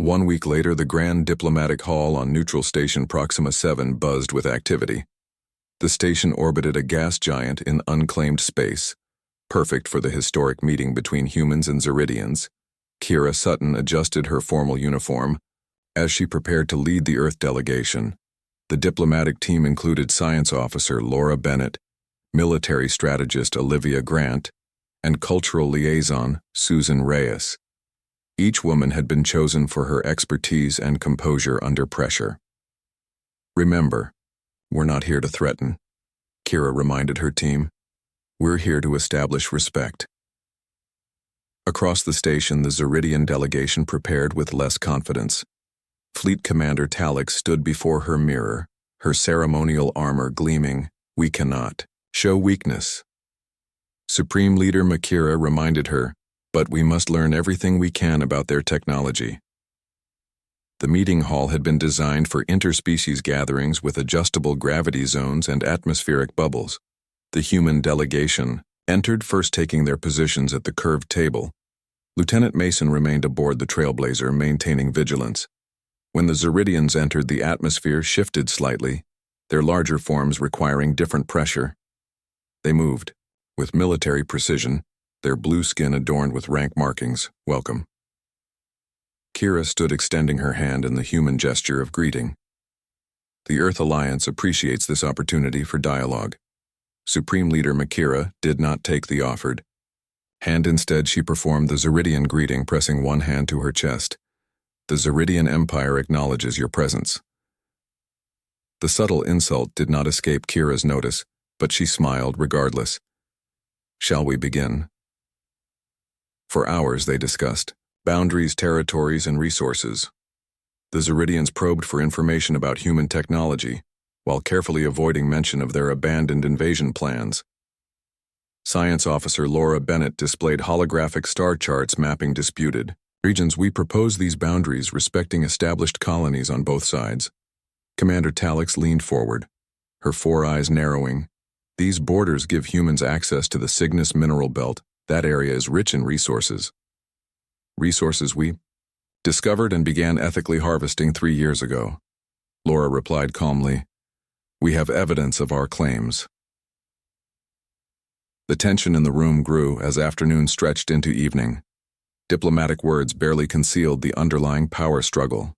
1 week later, the Grand Diplomatic Hall on Neutral Station Proxima 7 buzzed with activity. The station orbited a gas giant in unclaimed space, perfect for the historic meeting between humans and Zeridians. Kira Sutton adjusted her formal uniform as she prepared to lead the Earth delegation. The diplomatic team included science officer Laura Bennett, military strategist Olivia Grant, and cultural liaison Susan Reyes. Each woman had been chosen for her expertise and composure under pressure. "Remember, we're not here to threaten," Kira reminded her team. "We're here to establish respect." Across the station, the Zeridian delegation prepared with less confidence. Fleet Commander Talix stood before her mirror, her ceremonial armor gleaming. "We cannot show weakness." Supreme Leader Makira reminded her, "But we must learn everything we can about their technology." The meeting hall had been designed for interspecies gatherings with adjustable gravity zones and atmospheric bubbles. The human delegation entered, first taking their positions at the curved table. Lieutenant Mason remained aboard the Trailblazer, maintaining vigilance. When the Zeridians entered, the atmosphere shifted slightly, their larger forms requiring different pressure. They moved, with military precision, their blue skin adorned with rank markings. "Welcome." Kira stood extending her hand in the human gesture of greeting. The Earth Alliance appreciates this opportunity for dialogue. Supreme Leader Makira did not take the offered hand. Instead, she performed the Zeridian greeting, pressing one hand to her chest. "The Zeridian Empire acknowledges your presence." The subtle insult did not escape Kira's notice, but she smiled regardless. "Shall we begin?" For hours they discussed boundaries, territories, and resources. The Zeridians probed for information about human technology, while carefully avoiding mention of their abandoned invasion plans. Science Officer Laura Bennett displayed holographic star charts mapping disputed regions. "We propose these boundaries respecting established colonies on both sides." Commander Talix leaned forward, her four eyes narrowing. "These borders give humans access to the Cygnus mineral belt. That area is rich in resources. Resources we discovered and began ethically harvesting 3 years ago," Laura replied calmly. "We have evidence of our claims." The tension in the room grew as afternoon stretched into evening. Diplomatic words barely concealed the underlying power struggle.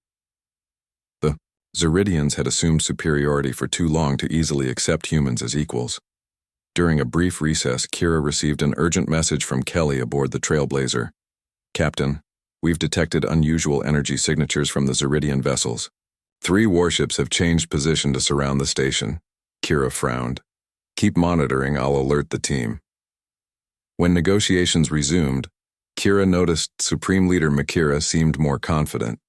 The Zeridians had assumed superiority for too long to easily accept humans as equals. During a brief recess, Kira received an urgent message from Kelly aboard the Trailblazer. "Captain, we've detected unusual energy signatures from the Zeridian vessels. 3 warships have changed position to surround the station." Kira frowned. "Keep monitoring, I'll alert the team." When negotiations resumed, Kira noticed Supreme Leader Makira seemed more confident.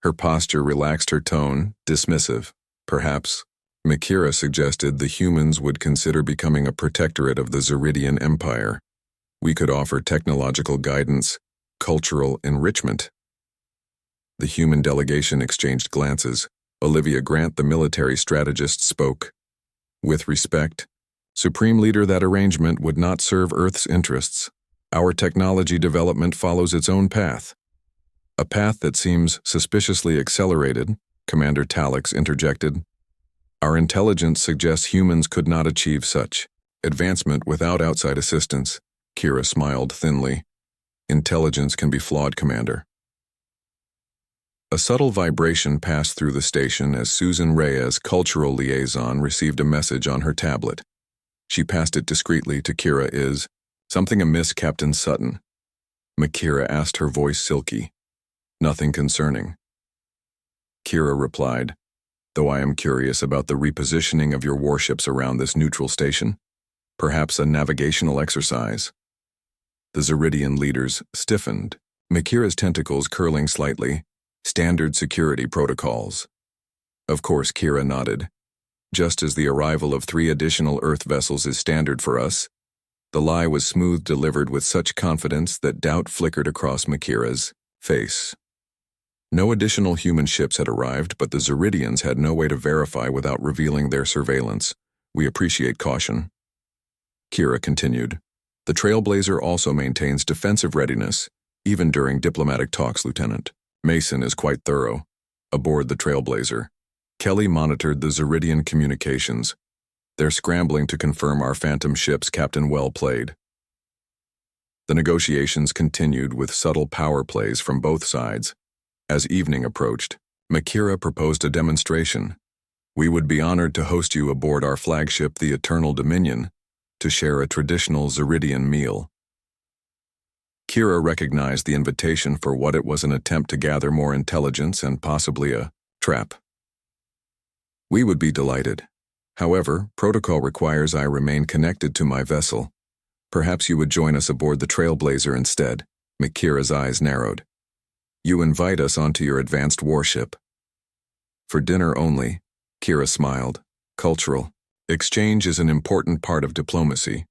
Her posture relaxed, her tone dismissive. Perhaps, Makira suggested, the humans would consider becoming a protectorate of the Zeridian Empire. "We could offer technological guidance, cultural enrichment." The human delegation exchanged glances. Olivia Grant, the military strategist, spoke. "With respect, Supreme Leader, that arrangement would not serve Earth's interests. Our technology development follows its own path." "A path that seems suspiciously accelerated," Commander Talix interjected. "Our intelligence suggests humans could not achieve such advancement without outside assistance." Kira smiled thinly. "Intelligence can be flawed, Commander." A subtle vibration passed through the station as Susan Reyes, cultural liaison, received a message on her tablet. She passed it discreetly to Kira. "Is something amiss, Captain Sutton?" Makira asked, her voice silky. "Nothing concerning." Kira replied, "Though I am curious about the repositioning of your warships around this neutral station. Perhaps a navigational exercise." The Zeridian leaders stiffened, Makira's tentacles curling slightly. "Standard security protocols." Of course, Kira nodded. "Just as the arrival of 3 additional Earth vessels is standard for us." The lie was smooth, delivered with such confidence that doubt flickered across Makira's face. No additional human ships had arrived, but the Zeridians had no way to verify without revealing their surveillance. "We appreciate caution." Kira continued. "The Trailblazer also maintains defensive readiness, even during diplomatic talks, Lieutenant. Mason is quite thorough. Aboard the Trailblazer, Kelly monitored the Zeridian communications. They're scrambling to confirm our phantom ships. Captain, well played. The negotiations continued with subtle power plays from both sides. As evening approached, Makira proposed a demonstration. We would be honored to host you aboard our flagship, the Eternal Dominion, to share a traditional Zeridian meal. Kira recognized the invitation for what it was: an attempt to gather more intelligence and possibly a trap. We would be delighted. However, protocol requires I remain connected to my vessel. Perhaps you would join us aboard the Trailblazer instead. Makira's eyes narrowed. You invite us onto your advanced warship. For dinner only, Kira smiled. Cultural exchange is an important part of diplomacy.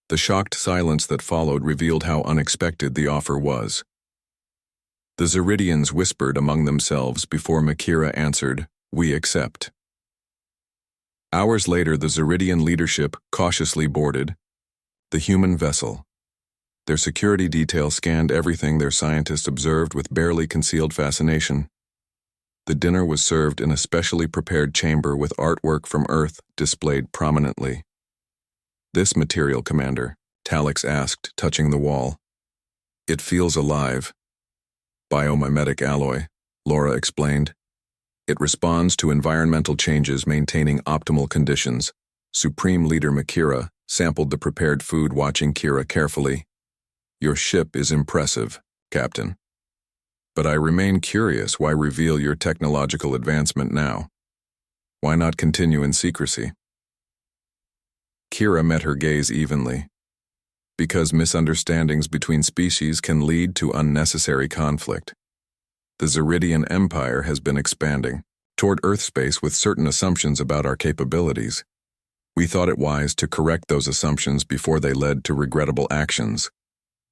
The shocked silence that followed revealed how unexpected the offer was. The Zeridians whispered among themselves before Makira answered, "We accept." Hours later, the Zeridian leadership cautiously boarded the human vessel. Their security detail scanned everything their scientists observed with barely concealed fascination. The dinner was served in a specially prepared chamber with artwork from Earth displayed prominently. "This material, Commander," Talix asked, touching the wall. "It feels alive." "Biomimetic alloy," Laura explained. "It responds to environmental changes, maintaining optimal conditions." Supreme Leader Makira sampled the prepared food, watching Kira carefully. "Your ship is impressive, Captain. But I remain curious, why reveal your technological advancement now? Why not continue in secrecy?" Kira met her gaze evenly. "Because misunderstandings between species can lead to unnecessary conflict. The Zeridian Empire has been expanding toward Earth space with certain assumptions about our capabilities. We thought it wise to correct those assumptions before they led to regrettable actions."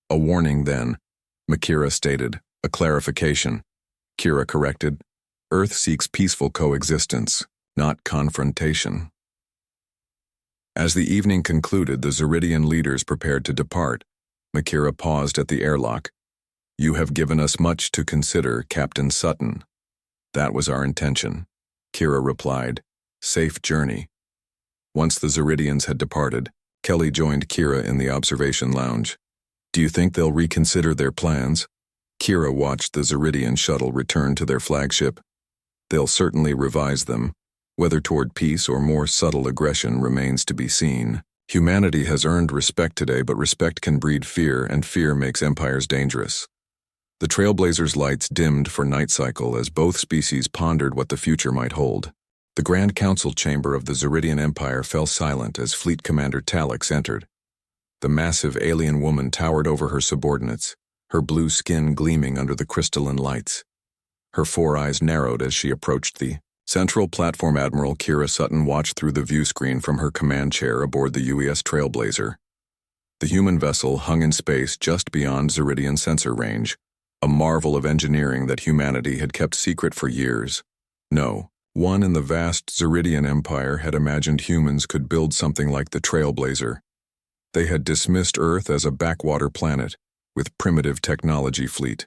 "A warning, then," Makira stated. "A clarification," Kira corrected. "Earth seeks peaceful coexistence, not confrontation." As the evening concluded, the Zeridian leaders prepared to depart. Makira paused at the airlock. "You have given us much to consider, Captain Sutton." "That was our intention," Kira replied. "Safe journey." Once the Zeridians had departed, Kelly joined Kira in the observation lounge. "Do you think they'll reconsider their plans?" Kira watched the Zeridian shuttle return to their flagship. "They'll certainly revise them. Whether toward peace or more subtle aggression remains to be seen. Humanity has earned respect today, but respect can breed fear, and fear makes empires dangerous." The Trailblazer's lights dimmed for night cycle as both species pondered what the future might hold. The Grand Council chamber of the Zeridian Empire fell silent as Fleet Commander Talix entered. The massive alien woman towered over her subordinates, her blue skin gleaming under the crystalline lights. Her four eyes narrowed as she approached the central platform. Admiral Kira Sutton watched through the view screen from her command chair aboard the UES Trailblazer. The human vessel hung in space just beyond Zeridian sensor range, a marvel of engineering that humanity had kept secret for years. No one in the vast Zeridian Empire had imagined humans could build something like the Trailblazer. They had dismissed Earth as a backwater planet with primitive technology fleet.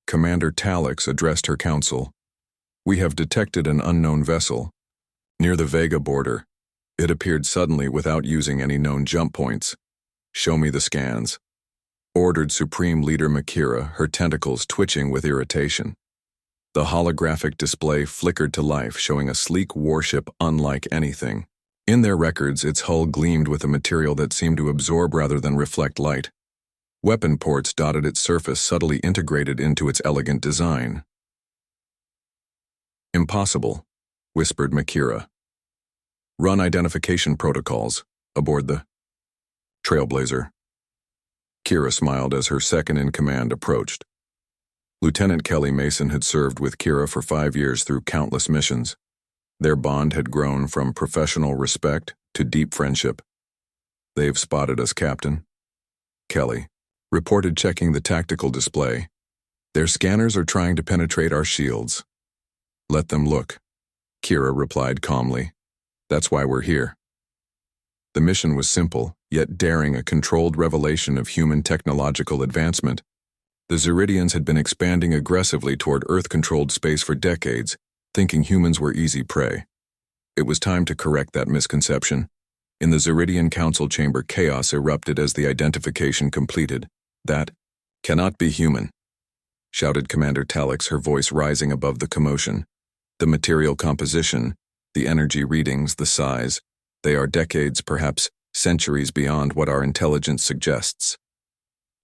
Commander Talix addressed her council. "We have detected an unknown vessel near the Vega border. It appeared suddenly without using any known jump points. Show me the scans," ordered Supreme Leader Makira, her tentacles twitching with irritation. The holographic display flickered to life, showing a sleek warship unlike anything. In their records, its hull gleamed with a material that seemed to absorb rather than reflect light. Weapon ports dotted its surface, subtly integrated into its elegant design. "Impossible," whispered Makira. "Run identification protocols aboard the Trailblazer." Kira smiled as her second-in-command approached. Lieutenant Kelly Mason had served with Kira for 5 years through countless missions. Their bond had grown from professional respect to deep friendship. "They've spotted us, Captain," Kelly reported, checking the tactical display. "Their scanners are trying to penetrate our shields." "Let them look," Kira replied calmly. "That's why we're here." The mission was simple, yet daring, a controlled revelation of human technological advancement. The Zeridians had been expanding aggressively toward Earth-controlled space for decades, thinking humans were easy prey. It was time to correct that misconception. In the Zeridian Council chamber, chaos erupted as the identification completed. "That cannot be human," shouted Commander Talix, her voice rising above the commotion. "The material composition, the energy readings, the size, they are decades, perhaps centuries beyond what our intelligence suggests."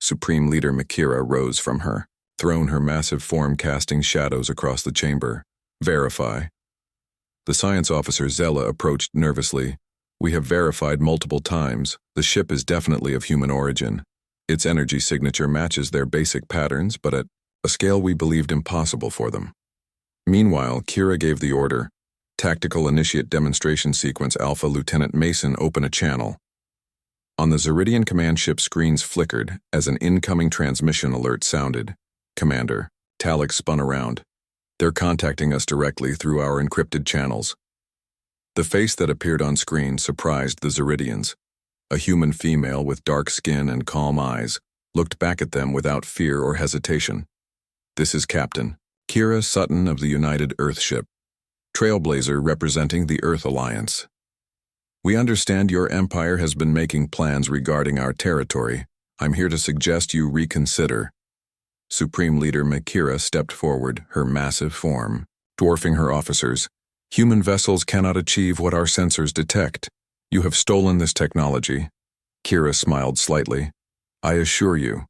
Supreme Leader Makira rose from her throne, her massive form casting shadows across the chamber. "Verify." The science officer Zella approached nervously. "We have verified multiple times. The ship is definitely of human origin. Its energy signature matches their basic patterns, but at a scale we believed impossible for them." Meanwhile, Kira gave the order. "Tactical Initiate Demonstration Sequence Alpha, Lieutenant Mason, open a channel." On the Zeridian command ship, screens flickered as an incoming transmission alert sounded. "Commander." Talix spun around. "They're contacting us directly through our encrypted channels." The face that appeared on screen surprised the Zeridians. A human female with dark skin and calm eyes looked back at them without fear or hesitation. "This is Captain Kira Sutton of the United Earthship, Trailblazer representing the Earth Alliance. We understand your empire has been making plans regarding our territory. I'm here to suggest you reconsider." Supreme Leader Makira stepped forward, her massive form dwarfing her officers. "Human vessels cannot achieve what our sensors detect. You have stolen this technology." Kira smiled slightly. "I assure you,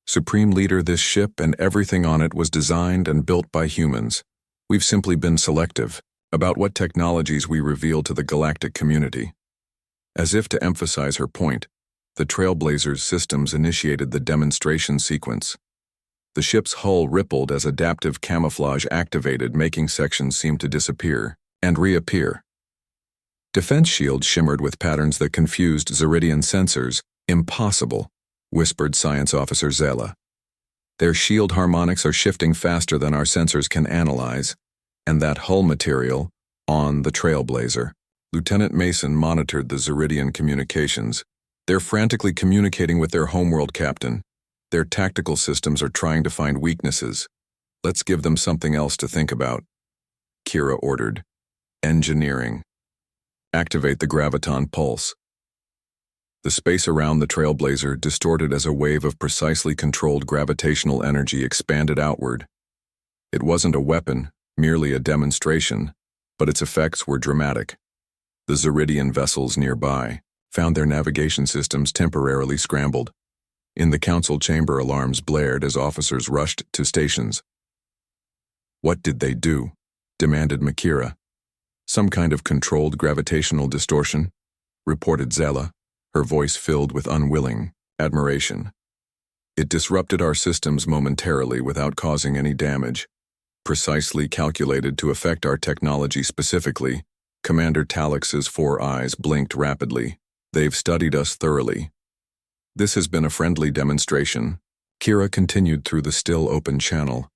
Supreme Leader, this ship and everything on it was designed and built by humans. We've simply been selective about what technologies we reveal to the galactic community." As if to emphasize her point, the Trailblazer's systems initiated the demonstration sequence. The ship's hull rippled as adaptive camouflage activated, making sections seem to disappear and reappear. Defense shields shimmered with patterns that confused Zeridian sensors. "Impossible," whispered Science Officer Zella. "Their shield harmonics are shifting faster than our sensors can analyze. And that hull material, on the Trailblazer." Lieutenant Mason monitored the Zeridian communications. "They're frantically communicating with their homeworld captain. Their tactical systems are trying to find weaknesses. Let's give them something else to think about." Kira ordered. "Engineering. Activate the graviton pulse." The space around the Trailblazer, distorted as a wave of precisely controlled gravitational energy, expanded outward. It wasn't a weapon, merely a demonstration, but its effects were dramatic. The Zeridian vessels nearby found their navigation systems temporarily scrambled. In the council chamber, alarms blared as officers rushed to stations. "What did they do?" demanded Makira. "Some kind of controlled gravitational distortion," reported Zella, her voice filled with unwilling admiration. "It disrupted our systems momentarily without causing any damage. Precisely calculated to affect our technology specifically." Commander Talix's 4 eyes blinked rapidly. "They've studied us thoroughly." "This has been a friendly demonstration." Kira continued through the still open channel.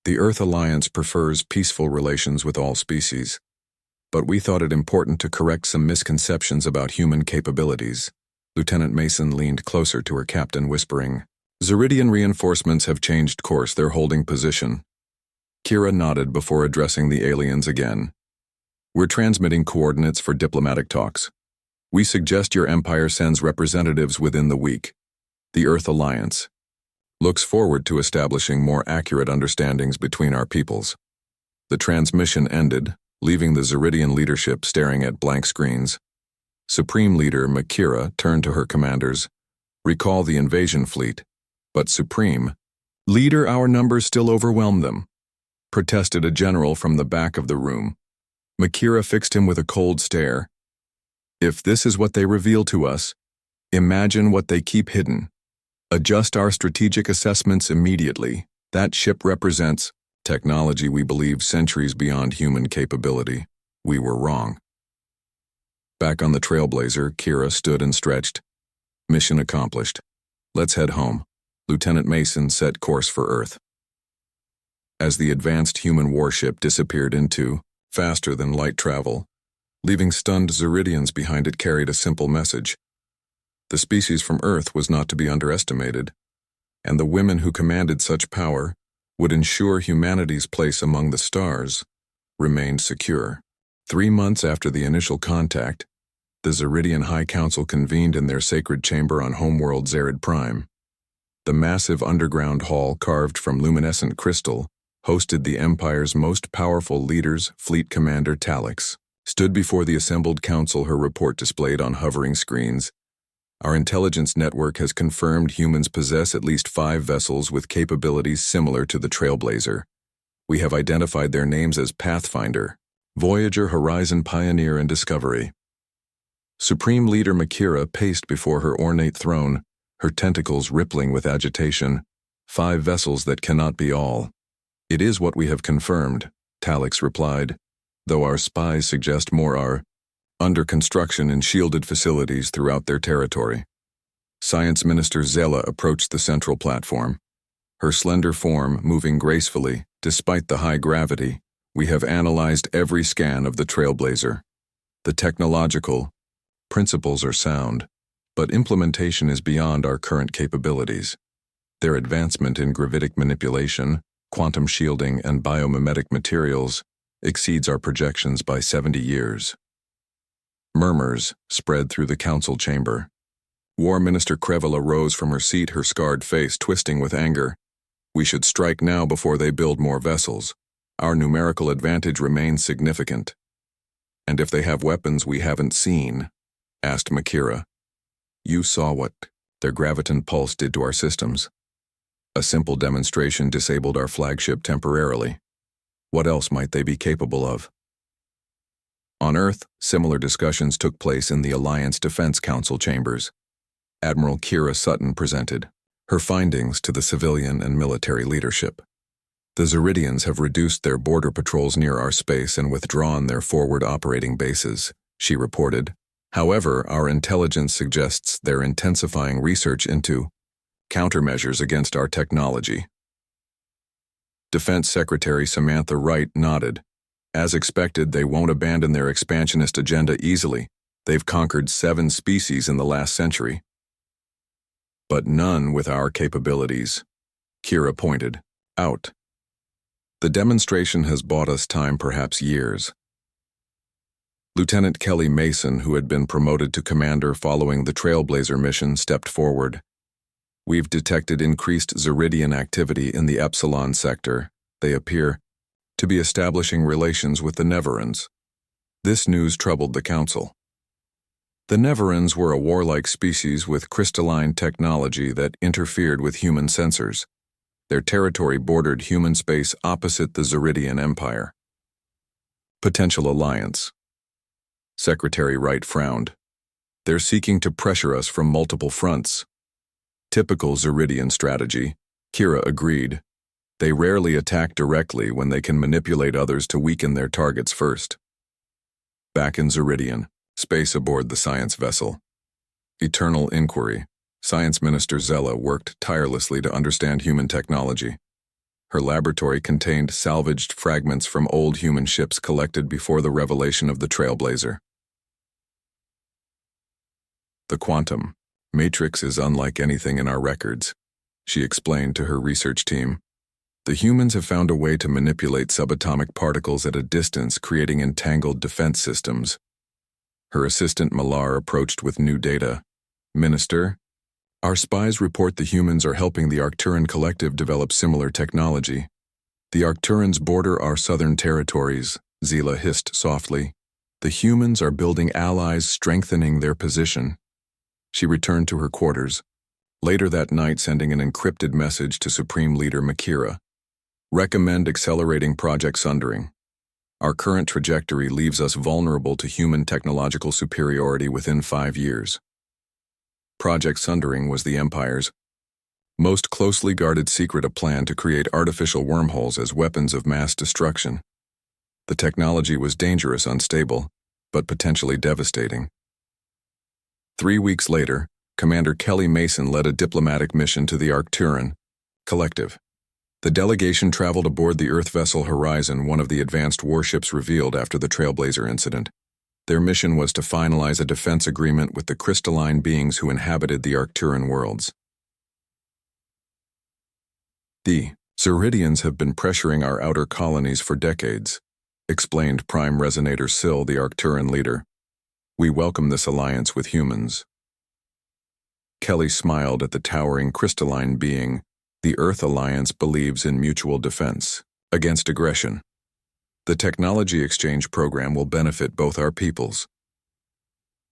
"The Earth Alliance prefers peaceful relations with all species. But we thought it important to correct some misconceptions about human capabilities." Lieutenant Mason leaned closer to her captain, whispering, "Zeridian reinforcements have changed course. They're holding position." Kira nodded before addressing the aliens again. "We're transmitting coordinates for diplomatic talks. We suggest your empire sends representatives within the week. The Earth Alliance looks forward to establishing more accurate understandings between our peoples." The transmission ended, leaving the Zeridian leadership staring at blank screens. Supreme Leader Makira turned to her commanders. "Recall the invasion fleet." "But Supreme Leader, our numbers still overwhelm them," protested a general from the back of the room. Makira fixed him with a cold stare. "If this is what they reveal to us, imagine what they keep hidden. Adjust our strategic assessments immediately. That ship represents technology we believe centuries beyond human capability. We were wrong." Back on the Trailblazer, Kira stood and stretched. "Mission accomplished. Let's head home." Lieutenant Mason set course for Earth. As the advanced human warship disappeared into faster than light travel, leaving stunned Zeridians behind, it carried a simple message. The species from Earth was not to be underestimated. and the women who commanded such power would ensure humanity's place among the stars remained secure. 3 months after the initial contact, the Zeridian High Council convened in their sacred chamber on homeworld Zerid Prime. The massive underground hall carved from luminescent crystal hosted the Empire's most powerful leaders. Fleet Commander Talix stood before the assembled council, her report displayed on hovering screens. Our intelligence network has confirmed humans possess at least 5 vessels with capabilities similar to the Trailblazer. We have identified their names as Pathfinder, Voyager, Horizon, Pioneer, and Discovery. Supreme Leader Makira paced before her ornate throne, her tentacles rippling with agitation. 5 vessels that cannot be all. It is what we have confirmed, Talix replied, though our spies suggest more are under construction in shielded facilities throughout their territory. Science Minister Zella approached the central platform. Her slender form moving gracefully, despite the high gravity. We have analyzed every scan of the Trailblazer. The technological principles are sound, but implementation is beyond our current capabilities. Their advancement in gravitic manipulation, quantum shielding, and biomimetic materials exceeds our projections by 70 years. Murmurs spread through the council chamber. War Minister Krevela rose from her seat, her scarred face twisting with anger. We should strike now before they build more vessels. Our numerical advantage remains significant. And if they have weapons we haven't seen, asked Makira. You saw what their graviton pulse did to our systems. A simple demonstration disabled our flagship temporarily. What else might they be capable of? On Earth, similar discussions took place in the Alliance Defense Council chambers. Admiral Kira Sutton presented her findings to the civilian and military leadership. The Zeridians have reduced their border patrols near our space and withdrawn their forward operating bases, she reported. However, our intelligence suggests they're intensifying research into countermeasures against our technology. Defense Secretary Samantha Wright nodded. As expected, they won't abandon their expansionist agenda easily. They've conquered 7 species in the last century. But none with our capabilities, Kira pointed out. The demonstration has bought us time, perhaps years. Lieutenant Kelly Mason, who had been promoted to commander following the Trailblazer mission, stepped forward. We've detected increased Zeridian activity in the Epsilon sector. They appear to be establishing relations with the Neverans. This news troubled the council. The Neverans were a warlike species with crystalline technology that interfered with human sensors. Their territory bordered human space opposite the Zeridian Empire. Potential alliance. Secretary Wright frowned. They're seeking to pressure us from multiple fronts. Typical Zeridian strategy, Kira agreed. They rarely attack directly when they can manipulate others to weaken their targets first. Back in Zeridian, space aboard the science vessel. Eternal Inquiry. Science Minister Zella worked tirelessly to understand human technology. Her laboratory contained salvaged fragments from old human ships collected before the revelation of the Trailblazer. The quantum matrix is unlike anything in our records, she explained to her research team. The humans have found a way to manipulate subatomic particles at a distance, creating entangled defense systems. Her assistant Malar approached with new data. Minister, our spies report the humans are helping the Arcturan Collective develop similar technology. The Arcturans border our southern territories, Zila hissed softly. The humans are building allies, strengthening their position. She returned to her quarters, later that night sending an encrypted message to Supreme Leader Makira. Recommend accelerating Project Sundering. Our current trajectory leaves us vulnerable to human technological superiority within 5 years. Project Sundering was the Empire's most closely guarded secret, a plan to create artificial wormholes as weapons of mass destruction. The technology was dangerous, unstable, but potentially devastating. 3 weeks later, Commander Kelly Mason led a diplomatic mission to the Arcturan Collective. The delegation traveled aboard the Earth vessel Horizon, one of the advanced warships revealed after the Trailblazer incident. Their mission was to finalize a defense agreement with the crystalline beings who inhabited the Arcturan worlds. The Zeridians have been pressuring our outer colonies for decades, explained Prime Resonator Syl, the Arcturan leader. We welcome this alliance with humans. Kelly smiled at the towering crystalline being. The Earth Alliance believes in mutual defense against aggression. The technology exchange program will benefit both our peoples.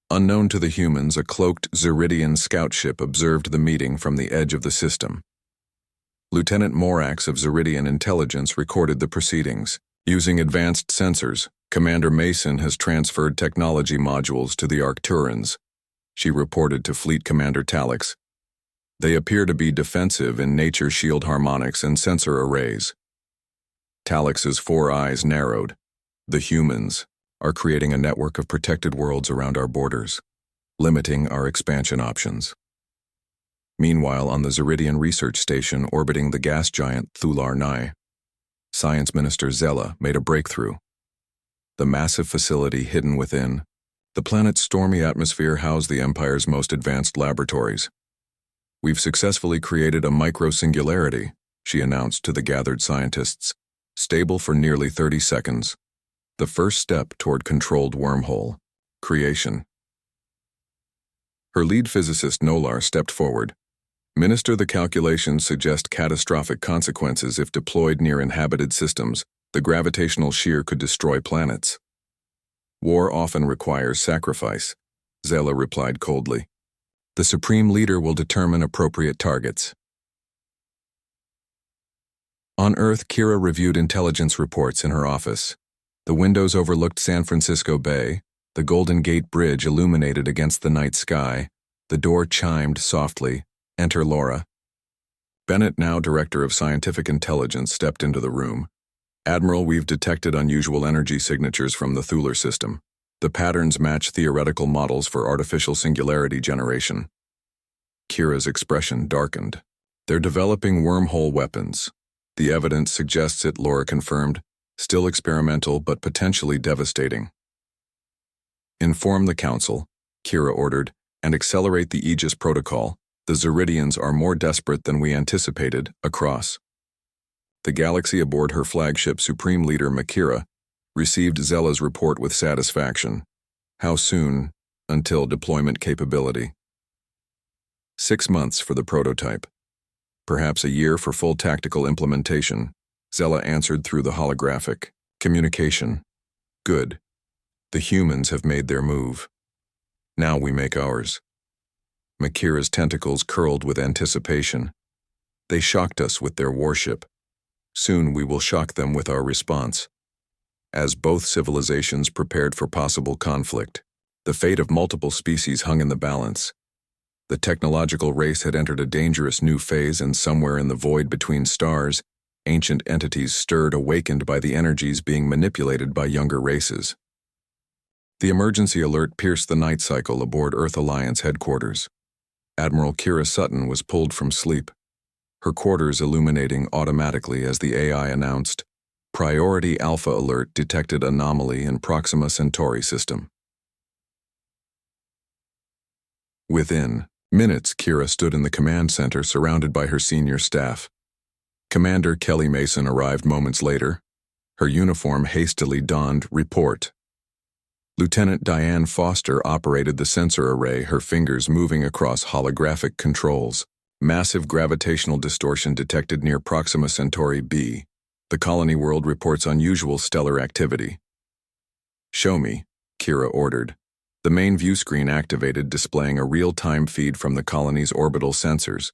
Unknown to the humans, a cloaked Zeridian scout ship observed the meeting from the edge of the system. Lieutenant Morax of Zeridian Intelligence recorded the proceedings. Using advanced sensors, Commander Mason has transferred technology modules to the Arcturans, she reported to Fleet Commander Talix. They appear to be defensive in nature, shield harmonics and sensor arrays. Talix's 4 eyes narrowed. The humans are creating a network of protected worlds around our borders, limiting our expansion options. Meanwhile, on the Zeridian research station orbiting the gas giant Thular Nye, Science Minister Zella made a breakthrough. The massive facility hidden within the planet's stormy atmosphere housed the Empire's most advanced laboratories. We've successfully created a micro-singularity, she announced to the gathered scientists, stable for nearly 30 seconds. The first step toward controlled wormhole creation. Her lead physicist Nolar stepped forward. Minister, the calculations suggest catastrophic consequences if deployed near inhabited systems. The gravitational shear could destroy planets. War often requires sacrifice, Zella replied coldly. The Supreme Leader will determine appropriate targets. On Earth, Kira reviewed intelligence reports in her office. The windows overlooked San Francisco Bay, the Golden Gate Bridge illuminated against the night sky. The door chimed softly. Enter Laura. Bennett, now Director of Scientific Intelligence, stepped into the room. Admiral, we've detected unusual energy signatures from the Thular system. The patterns match theoretical models for artificial singularity generation. Kira's expression darkened. They're developing wormhole weapons. The evidence suggests it, Laura confirmed. Still experimental, but potentially devastating. Inform the Council, Kira ordered, and accelerate the Aegis Protocol. The Zeridians are more desperate than we anticipated. Across the galaxy aboard her flagship, Supreme Leader Makira received Zella's report with satisfaction. How soon until deployment capability? 6 months for the prototype. Perhaps a year for full tactical implementation, Zella answered through the holographic communication. Good. The humans have made their move. Now we make ours. Makira's tentacles curled with anticipation. They shocked us with their warship. Soon we will shock them with our response. As both civilizations prepared for possible conflict, the fate of multiple species hung in the balance. The technological race had entered a dangerous new phase, and somewhere in the void between stars, ancient entities stirred, awakened by the energies being manipulated by younger races. The emergency alert pierced the night cycle aboard Earth Alliance headquarters. Admiral Kira Sutton was pulled from sleep, her quarters illuminating automatically as the AI announced, Priority Alpha Alert detected anomaly in Proxima Centauri system. Within minutes, Kira stood in the command center surrounded by her senior staff. Commander Kelly Mason arrived moments later, her uniform hastily donned. Report. Lieutenant Diane Foster operated the sensor array, her fingers moving across holographic controls. Massive gravitational distortion detected near Proxima Centauri b. The colony world reports unusual stellar activity. Show me, Kira ordered. The main view screen activated, displaying a real-time feed from the colony's orbital sensors.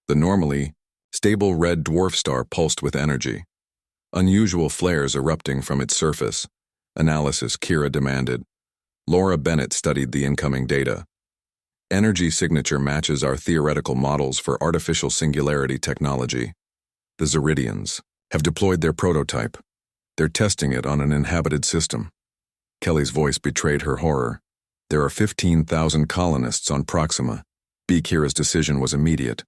The normally stable red dwarf star pulsed with energy. Unusual flares erupting from its surface. Analysis, Kira demanded. Laura Bennett studied the incoming data. Energy signature matches our theoretical models for artificial singularity technology. The Zeridians have deployed their prototype. They're testing it on an inhabited system. Kelly's voice betrayed her horror. There are 15,000 colonists on Proxima. B. Kira's decision was immediate.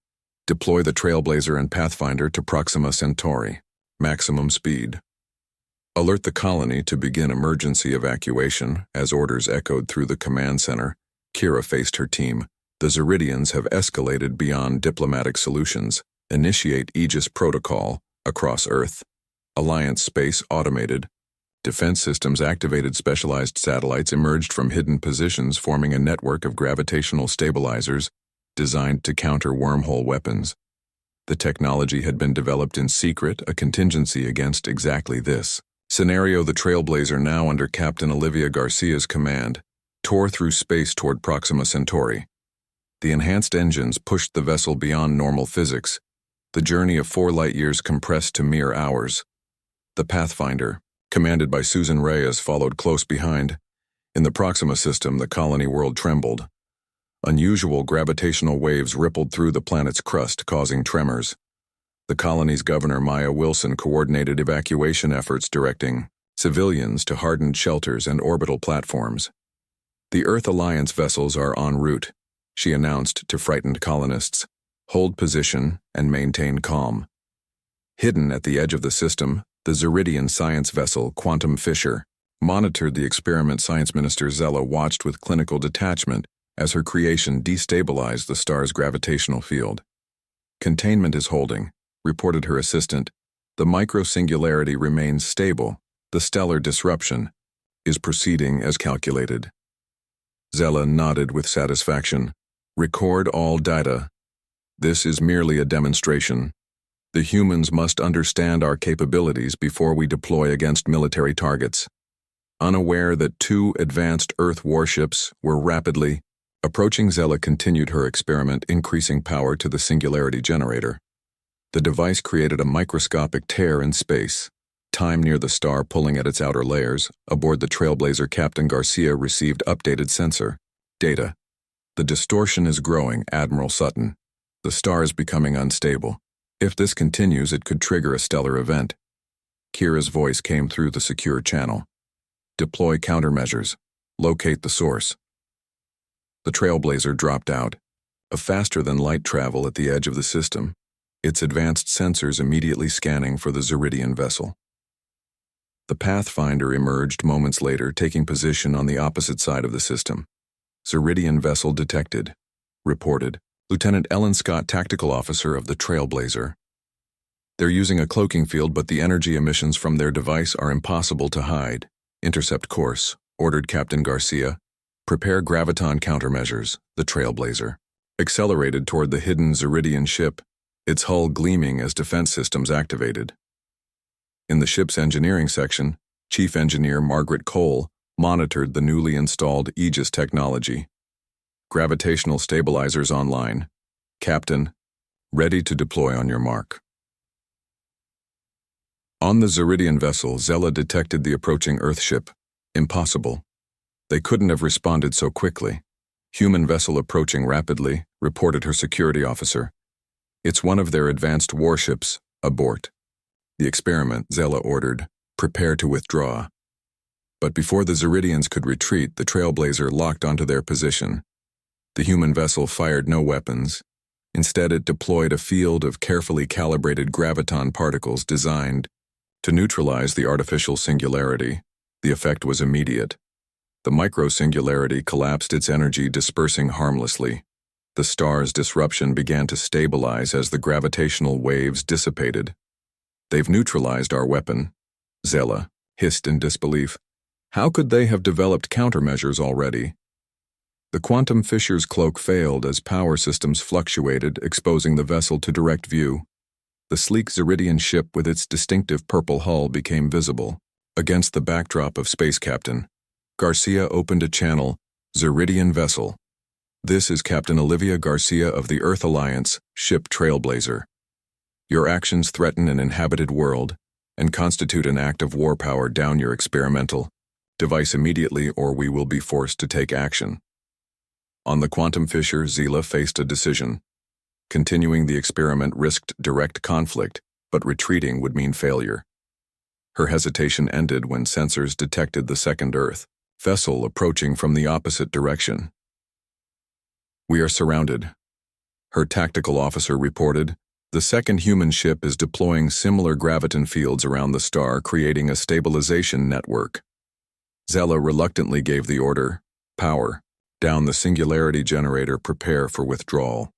Deploy the Trailblazer and Pathfinder to Proxima Centauri. Maximum speed. Alert the colony to begin emergency evacuation. As orders echoed through the command center, Kira faced her team. The Zeridians have escalated beyond diplomatic solutions. Initiate Aegis Protocol across Earth. Alliance Space automated. Defense systems activated. Specialized satellites emerged from hidden positions, forming a network of gravitational stabilizers designed to counter wormhole weapons. The technology had been developed in secret, a contingency against exactly this. Scenario: the Trailblazer, now under Captain Olivia Garcia's command, tore through space toward Proxima Centauri. The enhanced engines pushed the vessel beyond normal physics, the journey of 4 light-years compressed to mere hours. The Pathfinder, commanded by Susan Reyes, followed close behind. In the Proxima system, the colony world trembled. Unusual gravitational waves rippled through the planet's crust, causing tremors. The colony's governor, Maya Wilson, coordinated evacuation efforts, directing civilians to hardened shelters and orbital platforms. The Earth Alliance vessels are en route, she announced to frightened colonists. Hold position and maintain calm. Hidden at the edge of the system, the Zeridian science vessel Quantum Fisher monitored the experiment. Science Minister Zella watched with clinical detachment as her creation destabilized the star's gravitational field. Containment is holding, reported her assistant. The micro-singularity remains stable. The stellar disruption is proceeding as calculated. Zella nodded with satisfaction. Record all data. This is merely a demonstration. The humans must understand our capabilities before we deploy against military targets. Unaware that 2 advanced Earth warships were rapidly approaching, Zella continued her experiment, increasing power to the singularity generator. The device created a microscopic tear in space. Time near the star pulling at its outer layers. Aboard the Trailblazer, Captain Garcia received updated sensor data. The distortion is growing, Admiral Sutton. The star is becoming unstable. If this continues, it could trigger a stellar event. Kira's voice came through the secure channel. Deploy countermeasures. Locate the source. The Trailblazer dropped out. A faster-than-light travel at the edge of the system, its advanced sensors immediately scanning for the Zeridian vessel. The Pathfinder emerged moments later, taking position on the opposite side of the system. Zeridian vessel detected. Reported Lieutenant Ellen Scott, tactical officer of the Trailblazer. They're using a cloaking field, but the energy emissions from their device are impossible to hide. Intercept course, ordered Captain Garcia. Prepare graviton countermeasures. The Trailblazer accelerated toward the hidden Zeridian ship, its hull gleaming as defense systems activated. In the ship's engineering section, Chief Engineer Margaret Cole monitored the newly installed Aegis technology. Gravitational stabilizers online. Captain, ready to deploy on your mark. On the Zeridian vessel, Zella detected the approaching Earthship. Impossible. They couldn't have responded so quickly. Human vessel approaching rapidly, reported her security officer. It's one of their advanced warships. Abort. The experiment, Zella ordered. Prepare to withdraw. But before the Zeridians could retreat, the Trailblazer locked onto their position. The human vessel fired no weapons. Instead, it deployed a field of carefully calibrated graviton particles designed to neutralize the artificial singularity. The effect was immediate. The micro-singularity collapsed its energy, dispersing harmlessly. The star's disruption began to stabilize as the gravitational waves dissipated. They've neutralized our weapon, Zella hissed in disbelief. How could they have developed countermeasures already? The Quantum Fisher's cloak failed as power systems fluctuated, exposing the vessel to direct view. The sleek Zeridian ship with its distinctive purple hull became visible. Against the backdrop of Space Captain, Garcia opened a channel. Zeridian vessel. This is Captain Olivia Garcia of the Earth Alliance, ship Trailblazer. Your actions threaten an inhabited world and constitute an act of war. Power down your experimental device immediately, or we will be forced to take action. On the Quantum Fisher, Zella faced a decision. Continuing the experiment risked direct conflict, but retreating would mean failure. Her hesitation ended when sensors detected the second Earth vessel approaching from the opposite direction. We are surrounded, her tactical officer reported. The second human ship is deploying similar graviton fields around the star, creating a stabilization network. Zella reluctantly gave the order, power down the singularity generator, prepare for withdrawal.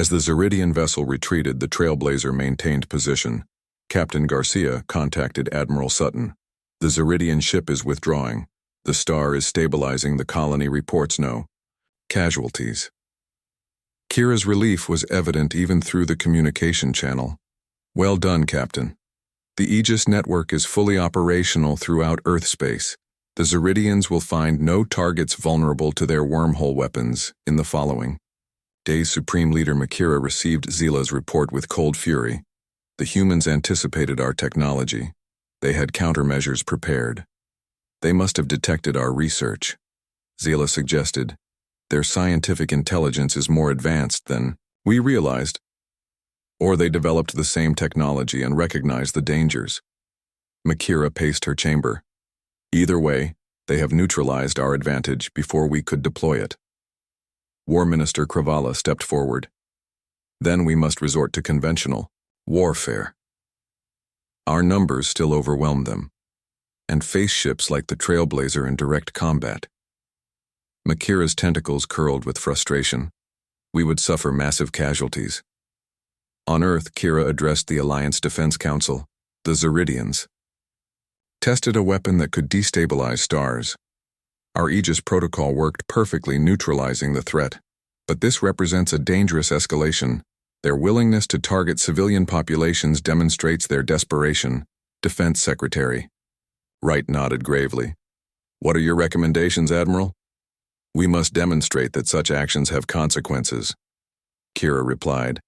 As the Zeridian vessel retreated, the Trailblazer maintained position. Captain Garcia contacted Admiral Sutton. The Zeridian ship is withdrawing. The star is stabilizing. The colony reports no casualties. Kira's relief was evident even through the communication channel. Well done, Captain. The Aegis network is fully operational throughout Earth space. The Zeridians will find no targets vulnerable to their wormhole weapons in the following days. Supreme Leader Makira received Zila's report with cold fury. The humans anticipated our technology. They had countermeasures prepared. They must have detected our research. Zila suggested, their scientific intelligence is more advanced than we realized. Or they developed the same technology and recognized the dangers. Makira paced her chamber. Either way, they have neutralized our advantage before we could deploy it. War Minister Kravala stepped forward. Then we must resort to conventional warfare. Our numbers still overwhelm them, and face ships like the Trailblazer in direct combat. Makira's tentacles curled with frustration. We would suffer massive casualties. On Earth, Kira addressed the Alliance Defense Council, the Zeridians. Tested a weapon that could destabilize stars. Our Aegis protocol worked perfectly, neutralizing the threat. But this represents a dangerous escalation. Their willingness to target civilian populations demonstrates their desperation. Defense Secretary Wright nodded gravely. What are your recommendations, Admiral? We must demonstrate that such actions have consequences. Kira replied.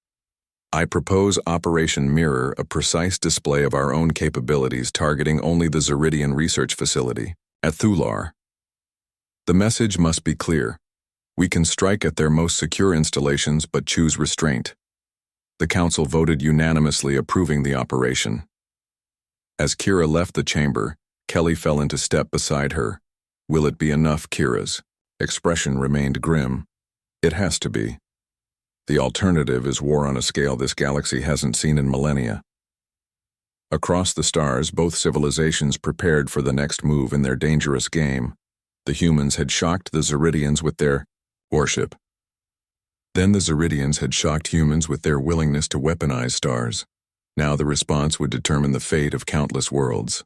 I propose Operation Mirror, a precise display of our own capabilities targeting only the Zeridian research facility at Thular. The message must be clear. We can strike at their most secure installations but choose restraint. The Council voted unanimously approving the operation. As Kira left the chamber, Kelly fell into step beside her. Will it be enough? Kira's expression remained grim. It has to be. The alternative is war on a scale this galaxy hasn't seen in millennia. Across the stars, both civilizations prepared for the next move in their dangerous game. The humans had shocked the Zeridians with their warship. Then the Zeridians had shocked humans with their willingness to weaponize stars. Now the response would determine the fate of countless worlds.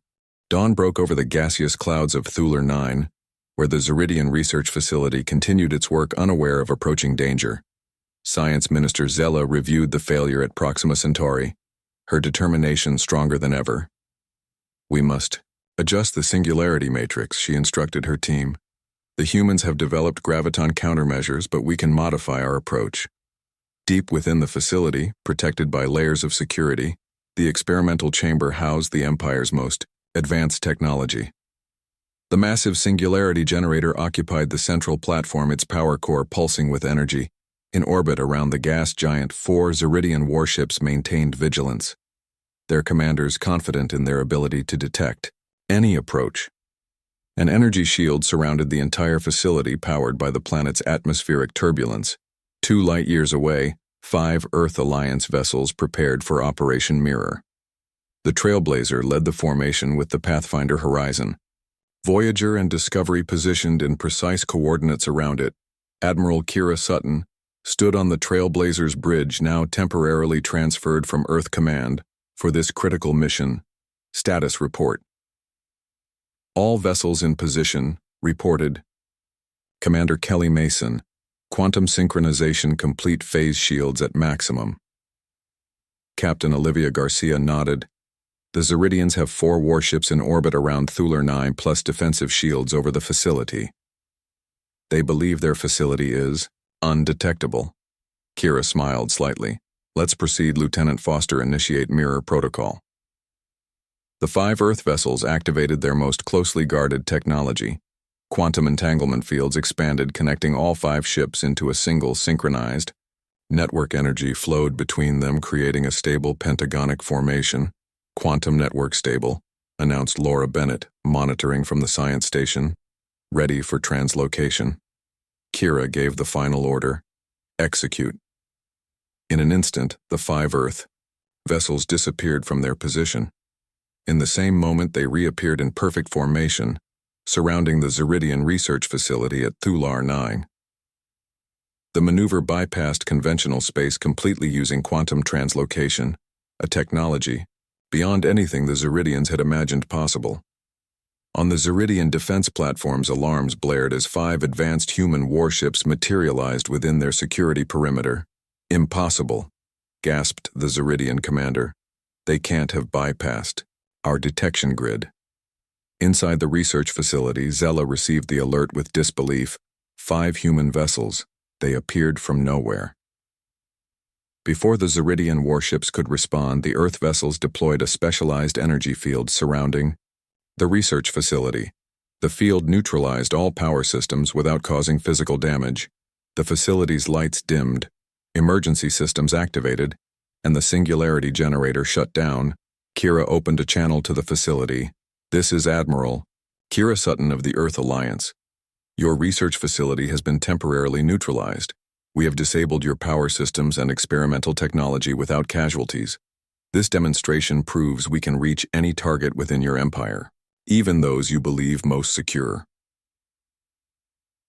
Dawn broke over the gaseous clouds of Thular 9, where the Zeridian research facility continued its work unaware of approaching danger. Science Minister Zella reviewed the failure at Proxima Centauri, her determination stronger than ever. We must adjust the singularity matrix, she instructed her team. The humans have developed graviton countermeasures, but we can modify our approach. Deep within the facility, protected by layers of security, the experimental chamber housed the Empire's most advanced technology. The massive singularity generator occupied the central platform, its power core pulsing with energy. In orbit around the gas giant, 4 Zeridian warships maintained vigilance, their commanders confident in their ability to detect any approach. An energy shield surrounded the entire facility, powered by the planet's atmospheric turbulence. 2 light-years away, 5 Earth Alliance vessels prepared for Operation Mirror. The Trailblazer led the formation with the Pathfinder Horizon. Voyager and Discovery positioned in precise coordinates around it. Admiral Kira Sutton stood on the Trailblazer's bridge, now temporarily transferred from Earth Command for this critical mission. Status report. All vessels in position, reported. Commander Kelly Mason, quantum synchronization complete, phase shields at maximum. Captain Olivia Garcia nodded. The Zeridians have 4 warships in orbit around Thular 9 plus defensive shields over the facility. They believe their facility is undetectable. Kira smiled slightly. Let's proceed, Lieutenant Foster. Initiate mirror protocol. The 5 Earth vessels activated their most closely guarded technology. Quantum entanglement fields expanded, connecting all 5 ships into a single synchronized network. Energy flowed between them, creating a stable pentagonic formation. Quantum network stable, announced Laura Bennett, monitoring from the science station. Ready for translocation. Kira gave the final order. Execute. In an instant, the 5 Earth vessels disappeared from their position. In the same moment, they reappeared in perfect formation, surrounding the Zeridian research facility at Thular 9. The maneuver bypassed conventional space completely using quantum translocation, a technology beyond anything the Zeridians had imagined possible. On the Zeridian defense platforms, alarms blared as 5 advanced human warships materialized within their security perimeter. "Impossible," gasped the Zeridian commander. "They can't have bypassed our detection grid." Inside the research facility, Zella received the alert with disbelief. 5 human vessels. They appeared from nowhere. Before the Zeridian warships could respond, the Earth vessels deployed a specialized energy field surrounding the research facility. The field neutralized all power systems without causing physical damage. The facility's lights dimmed, emergency systems activated, and the singularity generator shut down. Kira opened a channel to the facility. "This is Admiral Kira Sutton of the Earth Alliance. Your research facility has been temporarily neutralized. We have disabled your power systems and experimental technology without casualties. This demonstration proves we can reach any target within your empire, even those you believe most secure."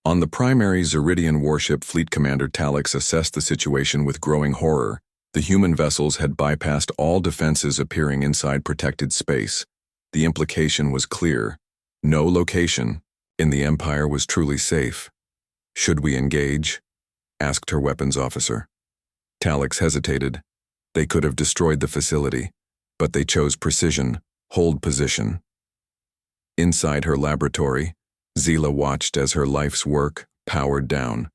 On the primary Zeridian warship, Fleet Commander Talix assessed the situation with growing horror. The human vessels had bypassed all defenses appearing inside protected space. The implication was clear. No location in the Empire was truly safe. "Should we engage?" asked her weapons officer. Talix hesitated. They could have destroyed the facility, but they chose precision, hold position. Inside her laboratory, Zila watched as her life's work powered down.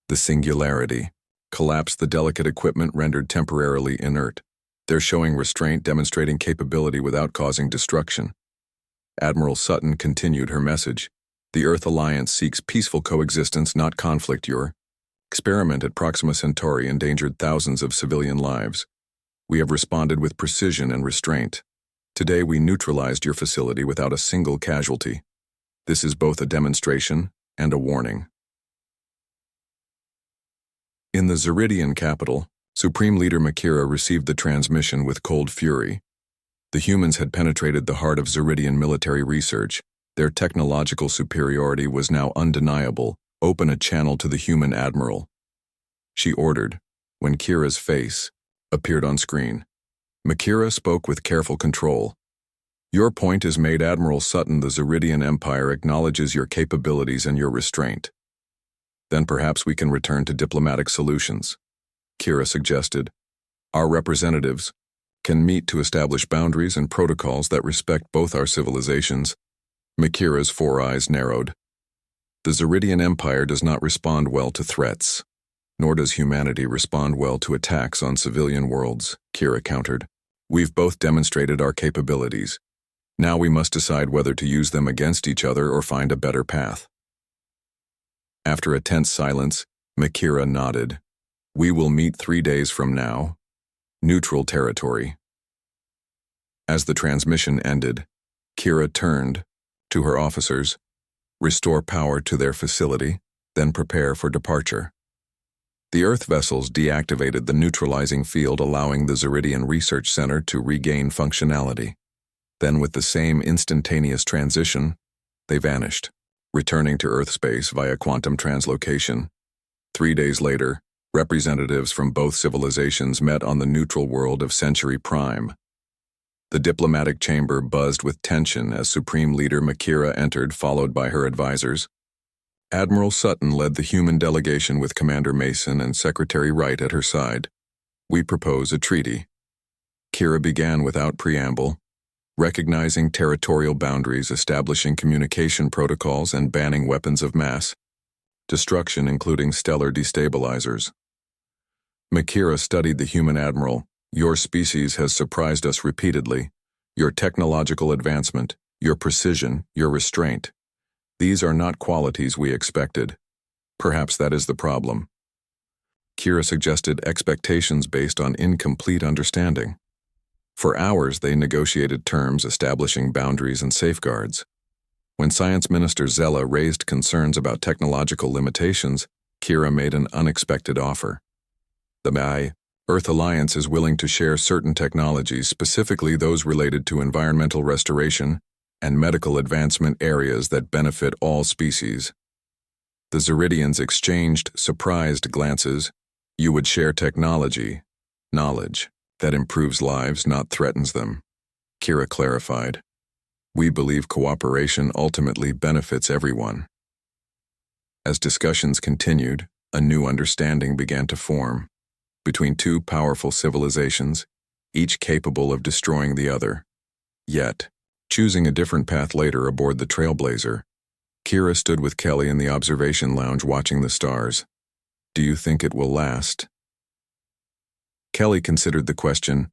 The singularity collapsed, the delicate equipment rendered temporarily inert. They're showing restraint, demonstrating capability without causing destruction. Admiral Sutton continued her message. "The Earth Alliance seeks peaceful coexistence, not conflict. Your experiment at Proxima Centauri endangered thousands of civilian lives. We have responded with precision and restraint. Today we neutralized your facility without a single casualty. This is both a demonstration and a warning." In the Zeridian capital, Supreme Leader Makira received the transmission with cold fury. The humans had penetrated the heart of Zeridian military research. Their technological superiority was now undeniable. "Open a channel to the human admiral," she ordered, when Kira's face appeared on screen. Makira spoke with careful control. "Your point is made, Admiral Sutton. The Zeridian Empire acknowledges your capabilities and your restraint. Then perhaps we can return to diplomatic solutions," Kira suggested. "Our representatives can meet to establish boundaries and protocols that respect both our civilizations." Makira's 4 eyes narrowed. "The Zeridian Empire does not respond well to threats, nor does humanity respond well to attacks on civilian worlds," Kira countered. "We've both demonstrated our capabilities. Now we must decide whether to use them against each other or find a better path." After a tense silence, Makira nodded. "We will meet 3 days from now. Neutral territory." As the transmission ended, Kira turned to her officers. "Restore power to their facility, then prepare for departure." The Earth vessels deactivated the neutralizing field, allowing the Zeridian Research Center to regain functionality. Then, with the same instantaneous transition, they vanished, returning to Earth space via quantum translocation. 3 days later, representatives from both civilizations met on the neutral world of Century Prime. The diplomatic chamber buzzed with tension as Supreme Leader Makira entered, followed by her advisors. Admiral Sutton led the human delegation with Commander Mason and Secretary Wright at her side. "We propose a treaty." Kira began without preamble, recognizing territorial boundaries, establishing communication protocols, and banning weapons of mass destruction, including stellar destabilizers. Makira studied the human admiral. "Your species has surprised us repeatedly. Your technological advancement, your precision, your restraint. These are not qualities we expected. Perhaps that is the problem." Kira suggested expectations based on incomplete understanding. For hours they negotiated terms, establishing boundaries and safeguards. When Science Minister Zella raised concerns about technological limitations, Kira made an unexpected offer. The Earth Alliance is willing to share certain technologies, specifically those related to environmental restoration and medical advancement, areas that benefit all species. The Zeridians exchanged surprised glances. You would share technology, knowledge, that improves lives, not threatens them. Kira clarified. We believe cooperation ultimately benefits everyone. As discussions continued, a new understanding began to form between two powerful civilizations, each capable of destroying the other. Yet, choosing a different path later aboard the Trailblazer, Kira stood with Kelly in the observation lounge watching the stars. Do you think it will last? Kelly considered the question.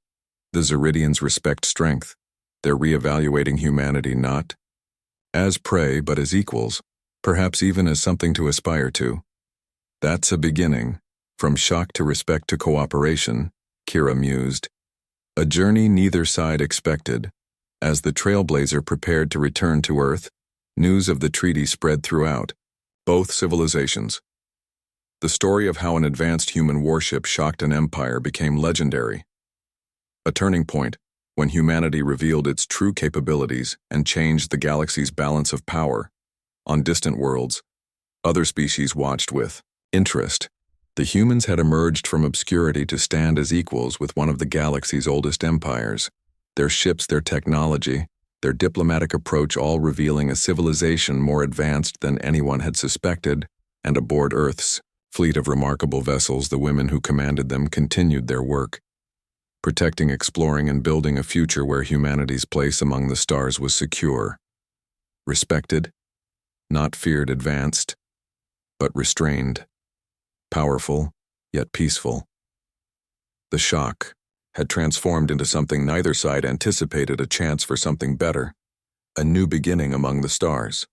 The Zeridians respect strength. They're reevaluating humanity not as prey but as equals, perhaps even as something to aspire to. That's a beginning. From shock to respect to cooperation, Kira mused. A journey neither side expected. As the Trailblazer prepared to return to Earth, news of the treaty spread throughout both civilizations. The story of how an advanced human warship shocked an empire became legendary. A turning point, when humanity revealed its true capabilities and changed the galaxy's balance of power. On distant worlds, other species watched with interest. The humans had emerged from obscurity to stand as equals with one of the galaxy's oldest empires. Their ships, their technology, their diplomatic approach all revealing a civilization more advanced than anyone had suspected, and aboard Earth's fleet of remarkable vessels, the women who commanded them continued their work, protecting, exploring, and building a future where humanity's place among the stars was secure. Respected, not feared, advanced, but restrained, powerful, yet peaceful. The shock had transformed into something neither side anticipated, a chance for something better, a new beginning among the stars.